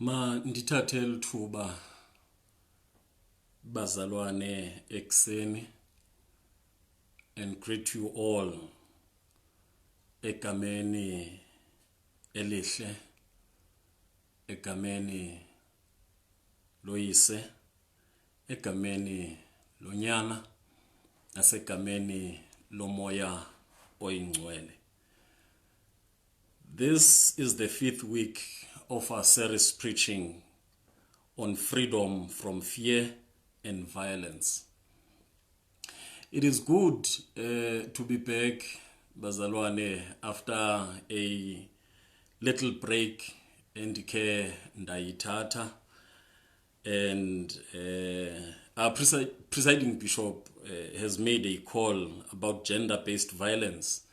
Ma ndithathe lithuba bazalwane ekseni and greet you all egameni elihle egameni loyise egameni lonyana nasegameni lomoya oyingcwele. This is the 5th week of our series preaching on freedom from fear and violence. It is good to be back, bazalwane, after a little break endike ndayithatha, and our presiding bishop has made a call about gender-based violence.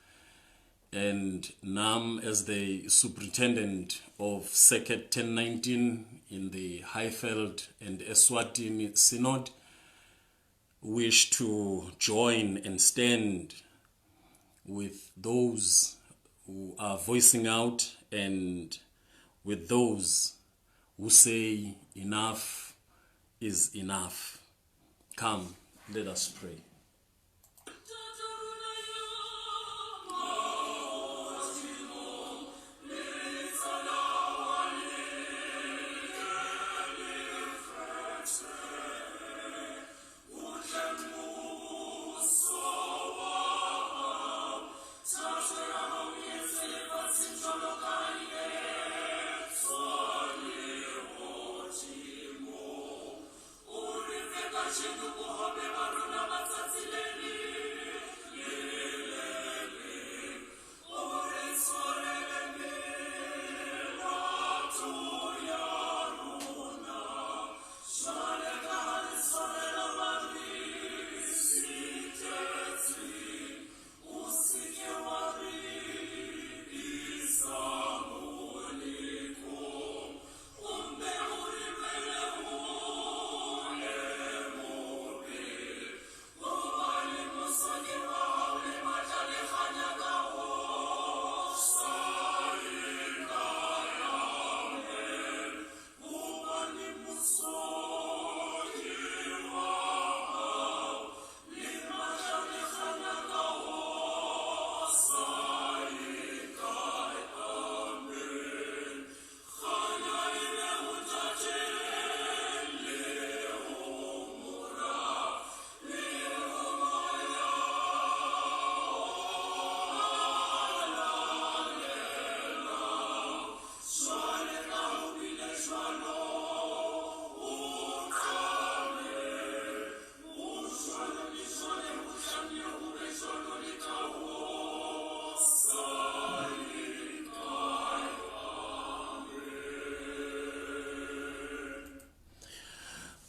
And Nam, as the superintendent of Circuit 1019 in the Highveld and Eswatini Synod, wish to join and stand with those who are voicing out and with those who say enough is enough. Come, let us pray.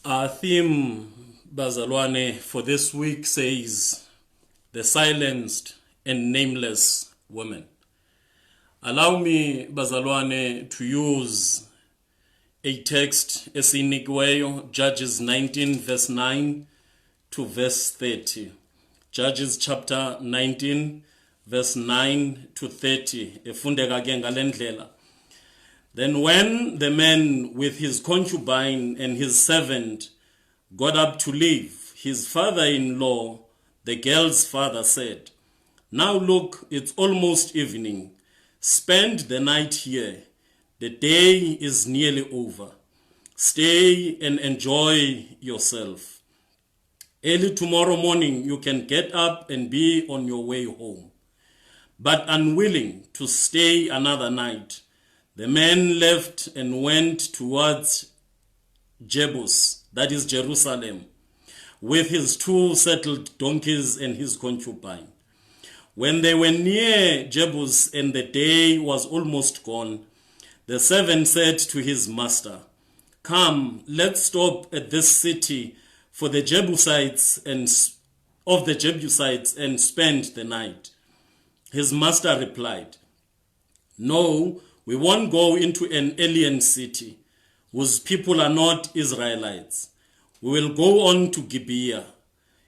Our theme, bazalwane, for this week says, the silenced and nameless women. Allow me, bazalwane, to use a text, esinikiweyo, Judges 19, verse 9 to verse 30. Judges chapter 19, verse 9 to 30. Efundeka ke ngalendlela. Then when the man with his concubine and his servant got up to leave, his father-in-law, the girl's father, said, "Now look, it's almost evening. Spend the night here. The day is nearly over. Stay and enjoy yourself. Early tomorrow morning you can get up and be on your way home." But unwilling to stay another night, the man left and went towards Jebus, that is Jerusalem, with his 2 settled donkeys and his concubine. When they were near Jebus and the day was almost gone, the servant said to his master, "Come, let's stop at this city for the Jebusites and spend the night." His master replied, "No, we won't go into an alien city whose people are not Israelites. We will go on to Gibeah."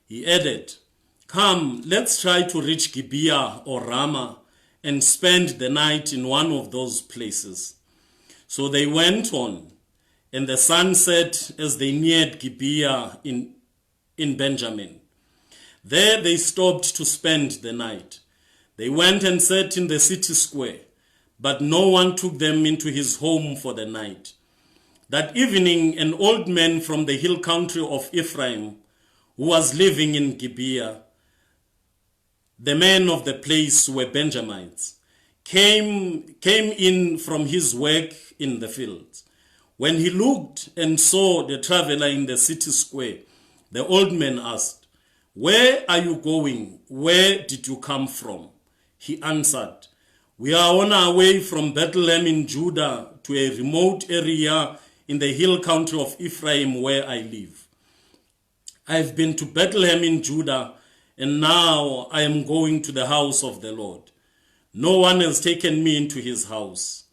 He added, "Come, let's try to reach Gibeah or Ramah and spend the night in one of those places." So they went on. and the sun set as they neared Gibeah in Benjamin. There they stopped to spend the night. They went and sat in the city square, but no one took them into his home for the night. That evening, an old man from the hill country of Ephraim, who was living in Gibeah, the men of the place were Benjamites, came in from his work in the fields. When he looked and saw the traveler in the city square, the old man asked, "Where are you going? Where did you come from?" He answered, "We are on our way from Bethlehem in Judah to a remote area in the hill country of Ephraim where I live. I've been to Bethlehem in Judah, and now I am going to the house of the Lord. No one has taken me into his house.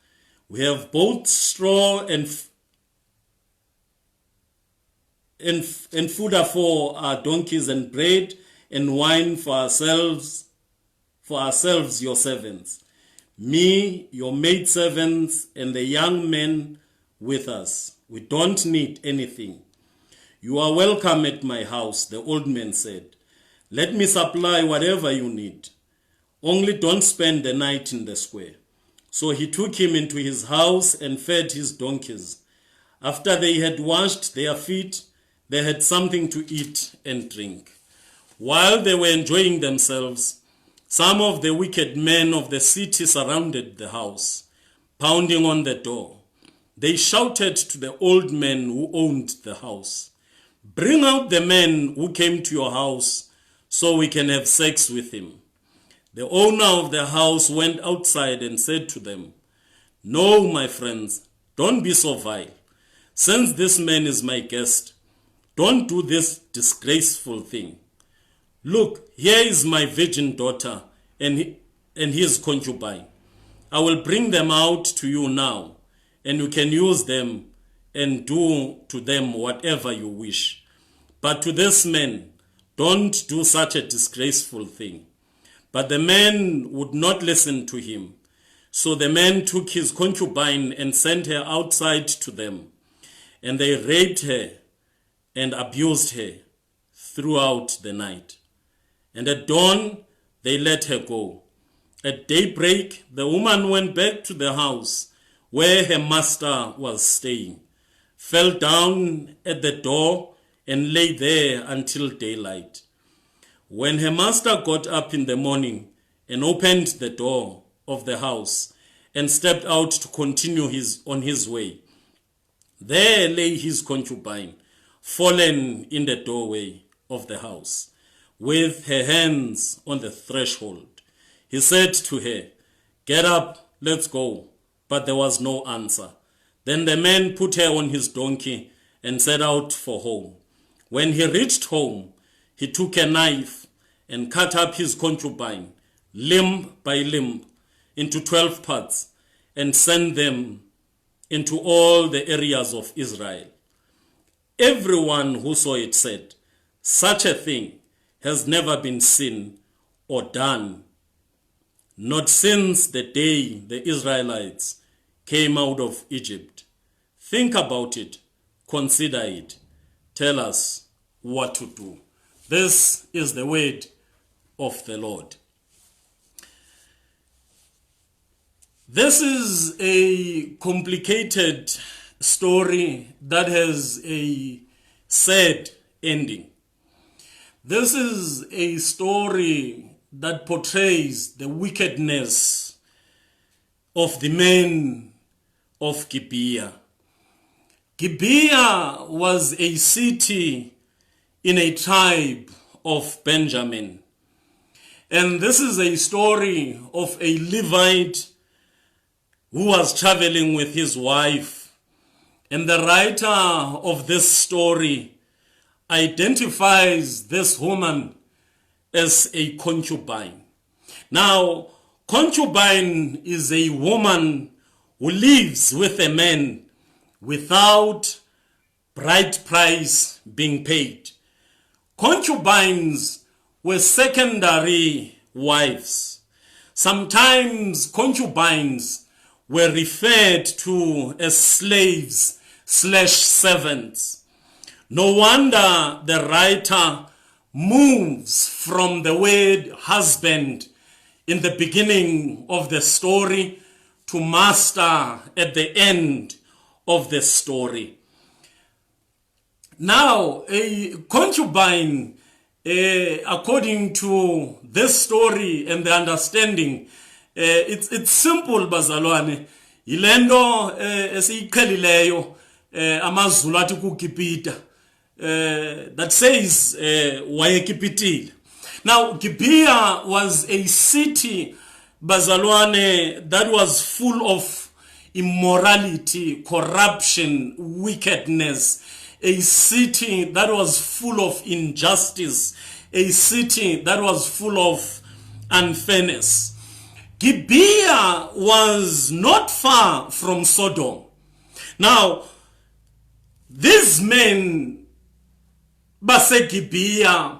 We have both straw and fodder for our donkeys, and bread and wine for ourselves, your servants, me, your maidservants, and the young men with us. We don't need anything. You are welcome at my house," the old man said. "Let me supply whatever you need. Only don't spend the night in the square." So he took him into his house and fed his donkeys. After they had washed their feet, they had something to eat and drink. While they were enjoying themselves, some of the wicked men of the city surrounded the house, pounding on the door. They shouted to the old man who owned the house, "Bring out the man who came to your house so we can have sex with him." The owner of the house went outside and said to them, "No, my friends, don't be so vile. Since this man is my guest, don't do this disgraceful thing. Look, here is my virgin daughter and his concubine. I will bring them out to you now, and you can use them and do to them whatever you wish. But to this man, don't do such a disgraceful thing." But the man would not listen to him. So the man took his concubine and sent her outside to them, and they raped her and abused her throughout the night. And at dawn, they let her go. At daybreak, the woman went back to the house where her master was staying, fell down at the door, and lay there until daylight. When her master got up in the morning and opened the door of the house and stepped out to continue on his way, there lay his concubine, fallen in the doorway of the house, with her hands on the threshold. He said to her, "Get up, let's go." But there was no answer. Then the man put her on his donkey and set out for home. When he reached home, he took a knife and cut up his concubine, limb by limb, into 12 parts, and sent them into all the areas of Israel. Everyone who saw it said, "Such a thing has never been seen or done, not since the day the Israelites came out of Egypt." Think about it, consider it, tell us what to do. This is the word of the Lord. This is a complicated story that has a sad ending. This is a story that portrays the wickedness of the men of Gibeah. Gibeah was a city in a tribe of Benjamin. And this is a story of a Levite who was traveling with his wife. And the writer of this story identifies this woman as a concubine. Now, concubine is a woman who lives with a man without bride price being paid. Concubines were secondary wives. Sometimes concubines were referred to as slaves servants. No wonder the writer moves from the word husband in the beginning of the story to master at the end of the story. Now, a concubine, according to this story and the understanding, it's simple, bazalwane. Ilendo esiyiqhelileyo amazulu athi kugibhida that says wayekipitile. Now, Gibeah was a city, bazalwane, that was full of immorality, corruption, wickedness. A city that was full of injustice. A city that was full of unfairness. Gibeah was not far from Sodom. Now, these men, base Gibeah,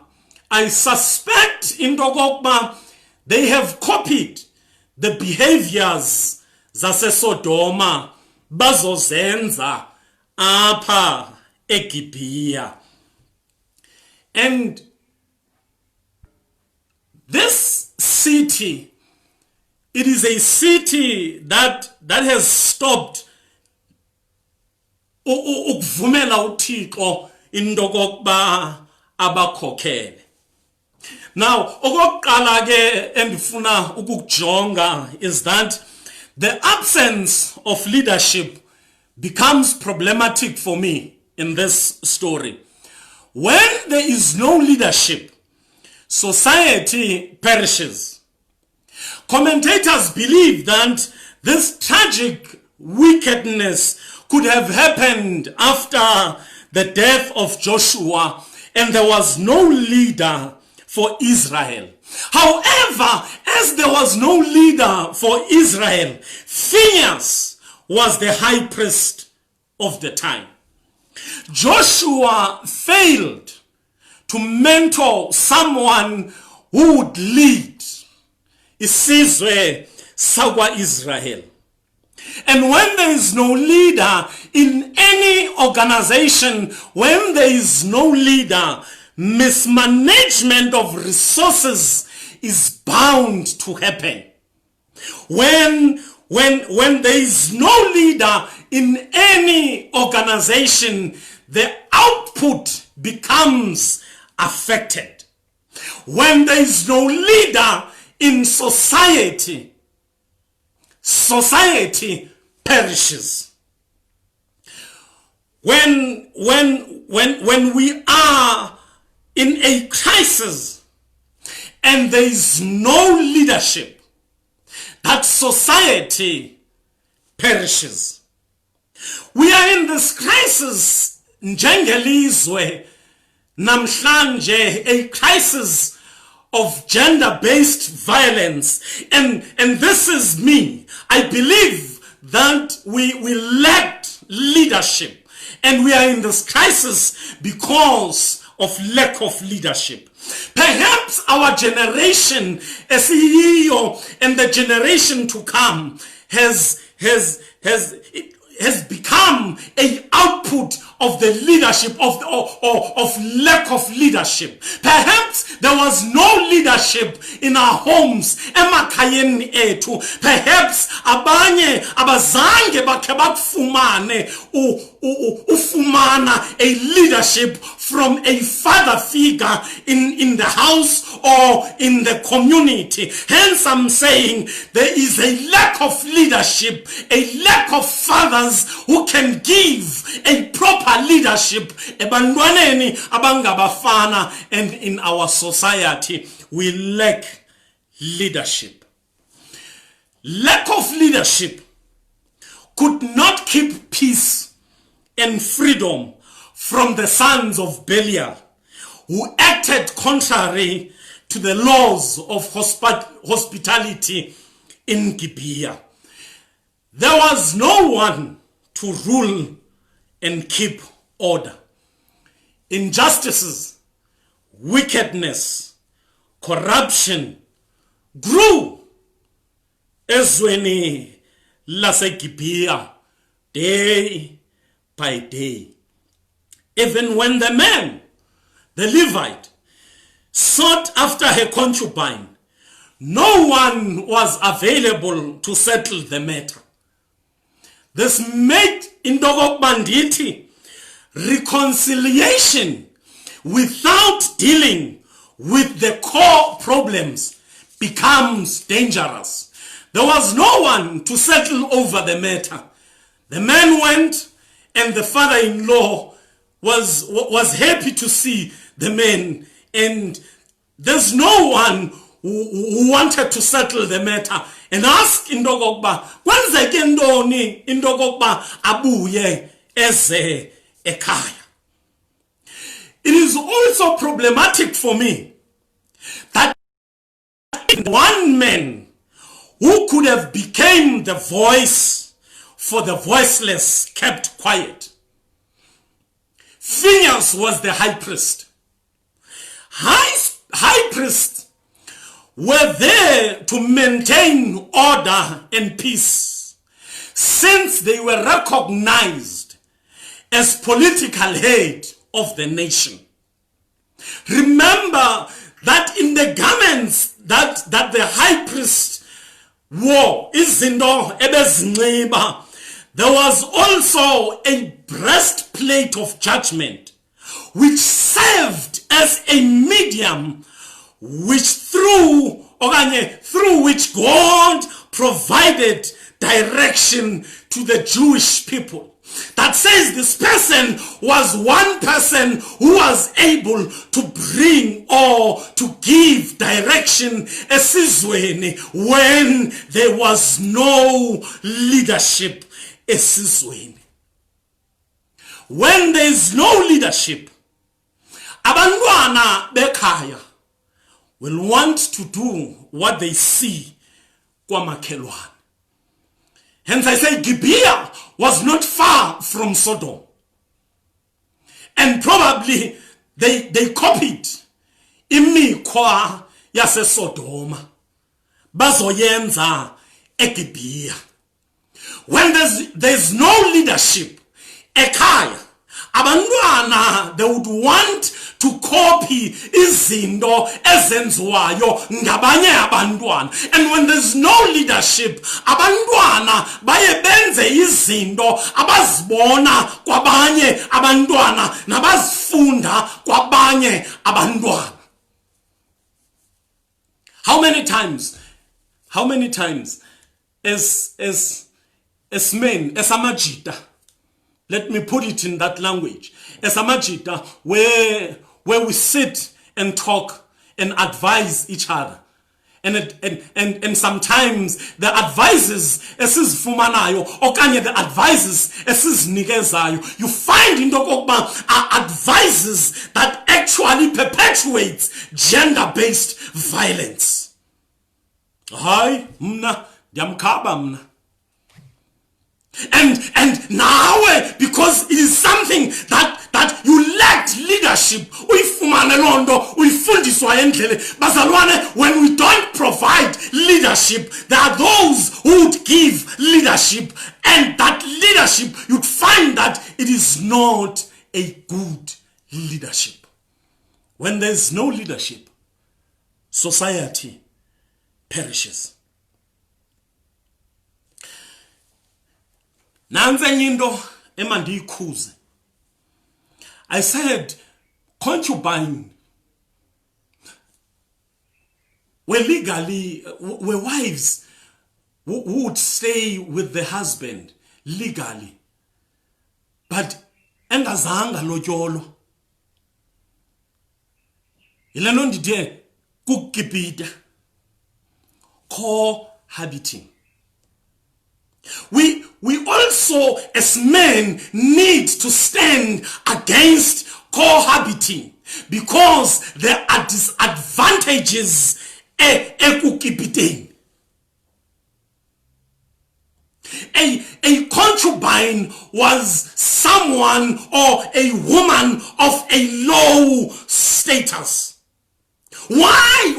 I suspect in Dogokba, they have copied the behaviors zase Sodoma bazozenza apa eGibeah. And this city, it is a city that has stopped ukuvumela uThixo into kokuba abakhokhele. Now, okokuqala ke endifuna ukukujonga is that the absence of leadership becomes problematic for me in this story. When there is no leadership, society perishes. Commentators believe that this tragic wickedness could have happened after the death of Joshua and there was no leader for Israel. However, as there was no leader for Israel, Phinehas was the high priest of the time. Joshua failed to mentor someone who would lead isizwe sakwa Israel. And when there is no leader in any organization, when there is no leader, mismanagement of resources is bound to happen. When there is no leader in any organization, the output becomes affected. When there is no leader in society, society perishes. When we are in a crisis and there is no leadership, that society perishes. We are in this crisis, njengelizwe namhlanje, a crisis of gender-based violence, and this is me. I believe that we lacked leadership, and we are in this crisis because of lack of leadership. Perhaps our generation, esiyiyo, and the generation to come has become a output of the leadership of lack of leadership. Perhaps there was no leadership in our homes, emakhayeni ethu. Perhaps abanye abazange bakhe bakufumane ufumana a leadership from a father figure in the house or in the community. Hence I'm saying there is a lack of leadership, a lack of fathers who can give a proper leadership ebantwaneni abangabafana, and in our society we lack leadership. Lack of leadership could not keep peace and freedom from the sons of Belial, who acted contrary to the laws of hospitality in Gibeah. There was no one to rule and keep order. Injustices, wickedness, corruption grew ezweni lase Gibeah day by day. Even when the man, the Levite, sought after her concubine, no one was available to settle the matter. This made into banditi reconciliation without dealing with the core problems becomes dangerous. There was no one to settle over the matter. The man went, and the father-in-law was happy to see the man, and there's no one who wanted to settle the matter and ask into okokuba kwenzeke ntoni into okokuba abuye eze ekhaya. It is also problematic for me that one man who could have become the voice for the voiceless kept quiet. Phineas was the high priest. High priests were there to maintain order and peace, since they were recognized as political head of the nation. Remember that in the garments that the high priest wore, izinto ebezinxiba, there was also a breastplate of judgment, which served as a medium through which God provided direction to the Jewish people. That says this person was one person who was able to bring or to give direction esizweni when there was no leadership esizweni. When there is no leadership, abantwana bekhaya will want to do what they see kwamakhelwane. Hence I say Gibeah was not far from Sodom. And probably they copied imikhwa yase Sodoma bazoyenza eGibeah. When there's no leadership ekhaya, abantwana, they would want to copy izinto ezenziwayo ngabanye abantwana. And when there's no leadership, abantwana baye benze izinto abazibona kwabanye abantwana nabazifunda kwabanye abantwana. How many times as men, as amajita, let me put it in that language, as amajita, where we sit and talk and advise each other, and sometimes the advices esizifumanayo okanye the advices esizinikezayo, you find into okokuba are advices that actually perpetuates gender-based violence. Hayi mna ndiyamkhaba mna. And now, because it is something that you lacked leadership, when we don't provide leadership, there are those who would give leadership, and that leadership, you'd find that it is not a good leadership. When there's no leadership, society perishes. I said concubine were wives who would stay with the husband legally, but engazanga lotyolo. Ilano ndide kukipita cohabiting. We also, as men, need to stand against cohabiting, because there are disadvantages ekukipiting. A concubine was someone or a woman of a low status. Why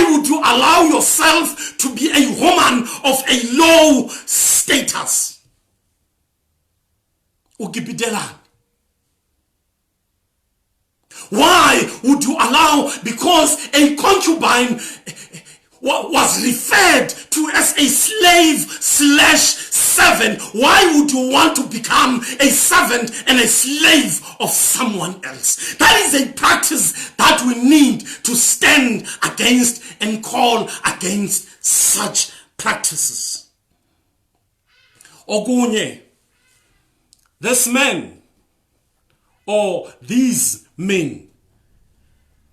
would you allow yourself to be a woman of a low status? ugibidelana. Why would you allow? Because a concubine was referred to as a slave/servant. Why would you want to become a servant and a slave of someone else? That is a practice that we need to stand against and call against such practices. Ogunye, this man, or these men,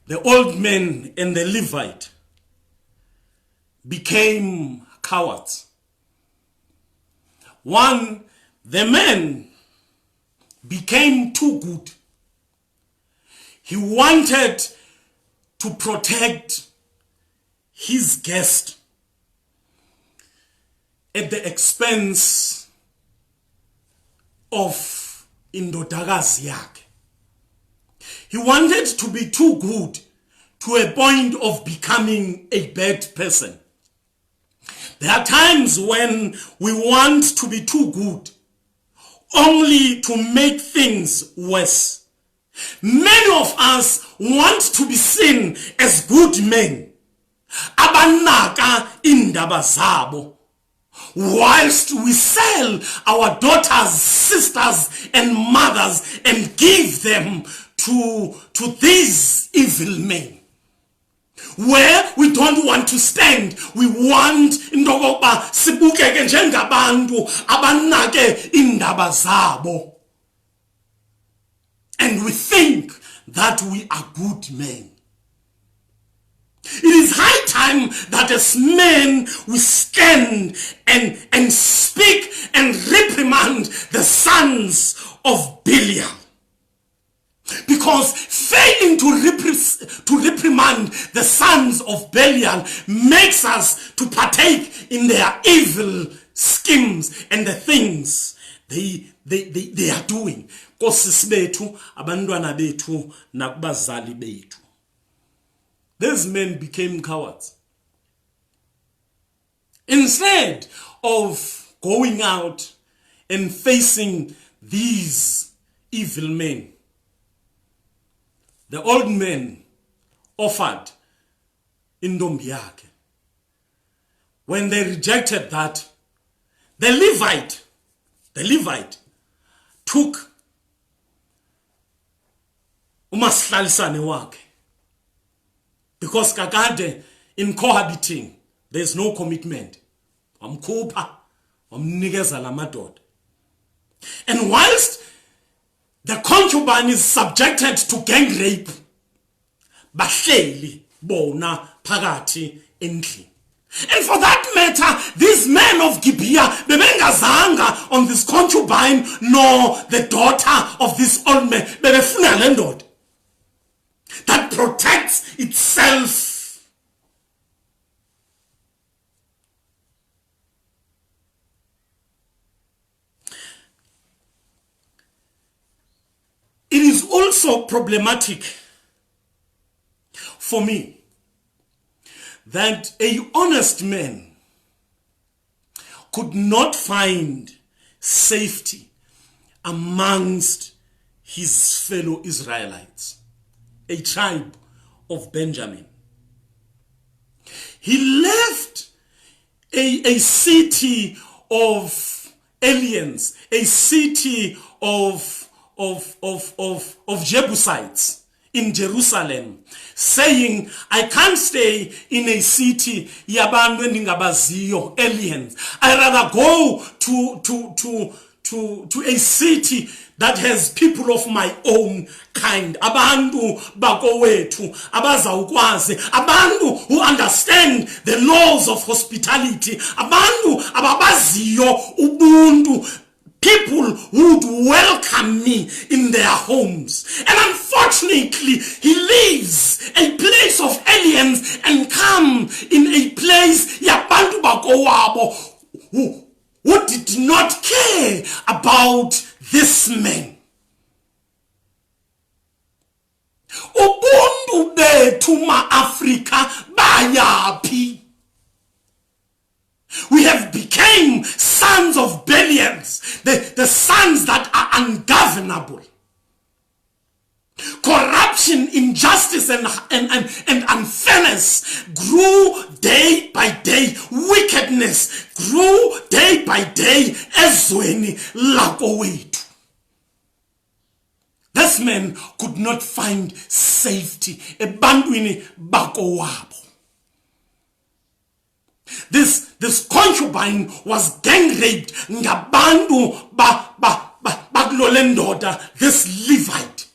the old men and the Levite, became cowards. One, the man became too good. He wanted to protect his guest at the expense of indodakazi yakhe. He wanted to be too good to a point of becoming a bad person. There are times when we want to be too good only to make things worse. Many of us want to be seen as good men, abanaka indaba zabo, whilst we sell our daughters, sisters, and mothers and give them to these evil men. Where we don't want to stand, we want indokoba sibukeke njengabantu abanake indaba zabo, and we think that we are good men. It is high time that as men we stand and speak and reprimand the sons of Belial. Because failing to reprimand the sons of Belial makes us to partake in their evil schemes and the things they are doing. Kosisi bethu, abantwana bethu, nakubazali bethu. These men became cowards. Instead of going out and facing these evil men, the old man offered indombi yakhe. When they rejected that, the Levite took umashlalisane wakhe. Because kakade, in cohabiting, there's no commitment. Wamkhupha, wamnikeza lamadoda. And whilst the concubine is subjected to gang rape, bahleli bona phakathi endlini. And for that matter, these men of Gibeah, bebengazanga on this concubine nor the daughter of this old man. Bebefuna le ndoda that protects itself. It is also problematic for me that a honest man could not find safety amongst his fellow Israelites, a tribe of Benjamin. He left a city of aliens, a city of Jebusites in Jerusalem, saying, I can't stay in a city yabantu endingabaziyo, aliens. I rather go to a city that has people of my own kind, abantu bakowethu, abazawukwazi, abantu who understand the laws of hospitality, abantu ababaziyo ubuntu, people who would welcome me in their homes. And unfortunately, he leaves a place of aliens and come in a place yabantu bakowabo who did not care about this man. Ubuntu bethu ma-Afrika bayapi. We have become sons of Belials. The the sons that are ungovernable. Corruption, injustice, and unfairness grew day by day. Wickedness grew day by day. Ezweni lakowethu. This man could not find safety. Ebantwini bakowabo. This concubine was gang raped. Ngabantu bakulolendoda, this Levite.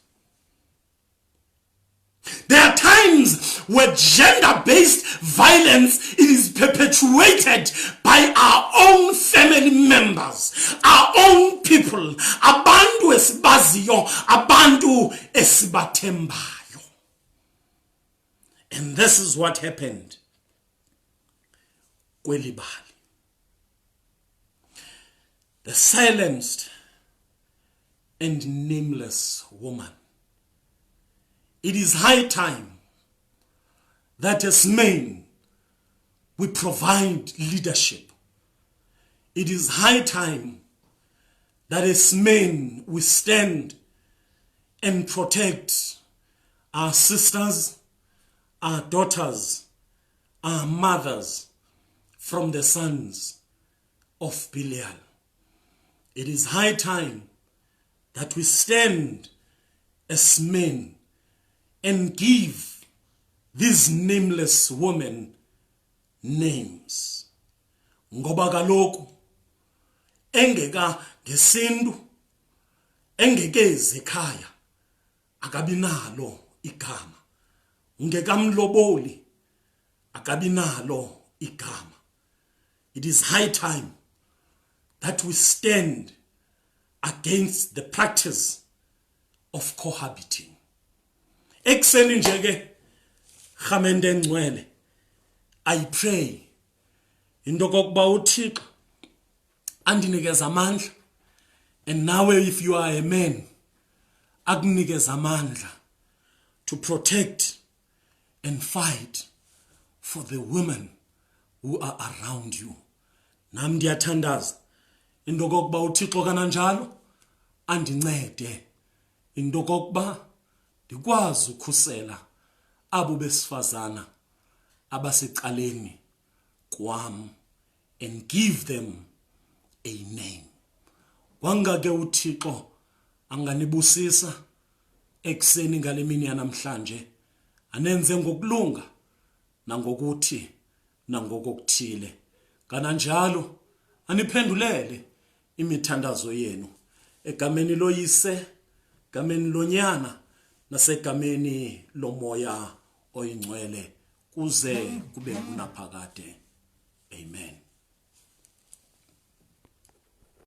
There are times where gender-based violence is perpetuated by our own family members, our own people, abantu esibaziyo, abantu esibathembayo. And this is what happened kwelibali. The silenced and nameless woman. It is high time that as men we provide leadership. It is high time that as men we stand and protect our sisters, our daughters, our mothers from the sons of Belial. It is high time that we stand as men and give these nameless women names. Ngoba kaloku engeka ngesintu engekeze ekhaya akabinalo igama. Ngekamloboli akabinalo igama. It is high time that we stand against the practice of cohabiting. Ekseni njeke khamende ngcwele, I pray into kokuba uThixo andinikeza amandla, and nawe if you are a man akunikeza amandla to protect and fight for the women who are around you. Nam ndiyathandaza into kokuba uThixo kananjalo andincede into kokuba ndikwazi ukhusela abo besifazana abasecaleni kwam and give them a name. Wangake uThixo anganibusisa ekseni ngale mini yanamhlanje, anenze ngokulunga nangokuthi nangokuthile. Kananjalo aniphendulele imithandazo yenu egameni loyise, egameni lonyana, nasegameni lomoya oyingcwele kuze kube kunaphakade. Amen.